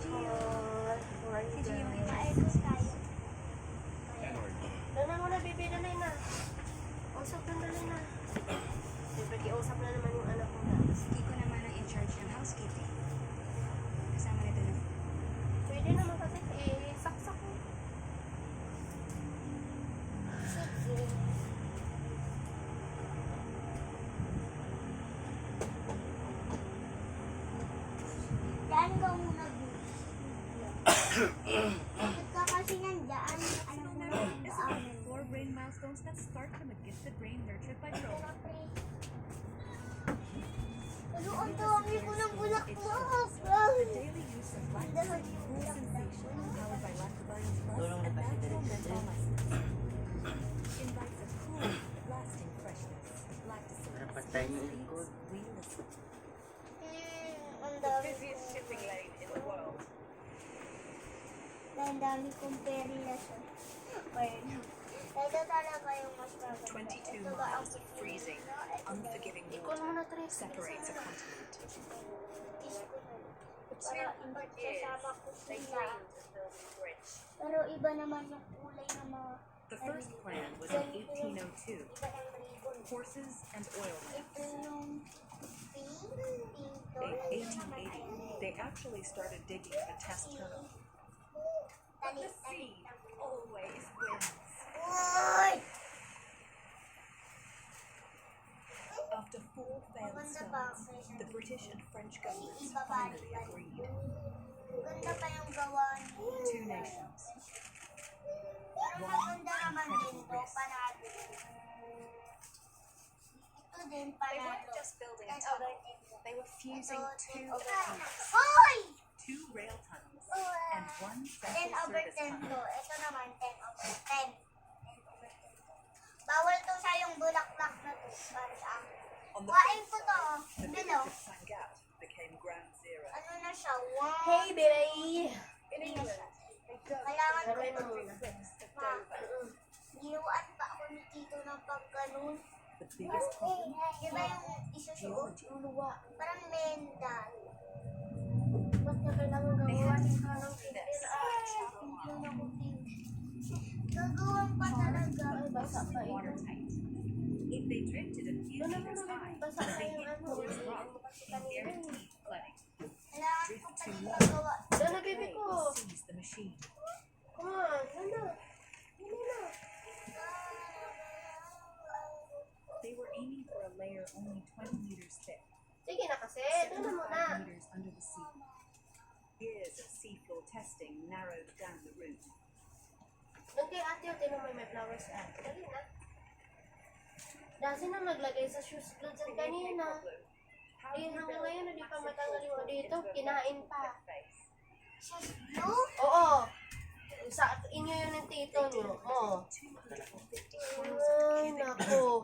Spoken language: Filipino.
Si Gio yung ma-echo tayo. Dala mo na, baby. Dala na. Usap na, dala na. Siyempre, kiusap na naman yung anak ko na. Si Kiko naman ang in-charge ng housekeeping. Kasama nito na. Pwede naman kasi, saksak mo. Sige. Daan ka muna, Bis. Bakit ka kasi nandaan? Ano mo na yung Is daan? among 4 brain milestones that start from a gifted brain nurtured by Pero, Pro. pre. Pero ang dami ko ng bulaklak. The daily use of lactose cool sensation powered by lactobites plus and natural menthol essence. Invites a cool, lasting freshness. Lactose Patay niyo yung code. we listen. Ang dami ko. shipping lane in the world. Ang dami kong perillas. Ito talaga yung mas maganda. 22 Ito ba ang miles of freezing, unforgiving Ikon mo water na, Tres. separates a continent. is ko na. Para iba't kasama ko sila. Pero iba naman yung kulay ng mga The first plan was in 1802. iba ng ribbon. Horses and oil Ito lamps. yung pink, pinto. In 1880, they actually started digging the test tunnel. Talit, sea always wins. Uy! After 4 failed Maganda pa stunts, kaysa the British and French governments ibabalik finally pa. agreed. Maganda pa yung gawa niya. 2 nations. Pero maganda naman din to, panalo. Ito din They panalo. weren't just building a Ten tunnel, over ten. they were fusing Ito, 2 10 tunnels, Hoy! 2 rail tunnels, Uy! and 1 10 central over service 10 tunnel. to. Ito naman 10 over 10. 10 over 10. Bawal to sa yung bulaklak na to. Para sa akin. On the Kuhain first ko to. site, the Bilo. village of Sangat became ground zero. Ano na siya? Wow. Hey, baby. Ano na siya? Kailangan ko Laruin to. mo muna. Ma, ginuan pa ako ni Tito ng pagganun. The biggest problem, Di ba yung isusuot? Yung luwa. Parang mental. Ba't na kailangan gawain ka ng this Yun ako think. Gagawin pa talaga. Ay, basa pa ito. watertight. If they drifted a few Doon meters naman high, basa pa they yung hit ano. porous rock Kasi and kanina. guaranteed flooding. Kailangan ko Drift pa too din low. magawa. Doon na, baby They ko. will seize the machine. Come on. Doon na. Doon na. They were aiming for a layer only 20 meters thick, Sige na kasi. Doon na muna. 75 meters under the sea. Years of seafloor testing narrowed down the route. Doon kay ate, o tinan mo may flowers at. Dali na. Dasi na maglagay sa shoes doon sa kanina. Ayun hanggang ngayon, hindi pa matanggal yung dito. Kinain pa. Sus, blue? Oo. Sa inyo yun ng tito nyo. Oo. Ay, nako.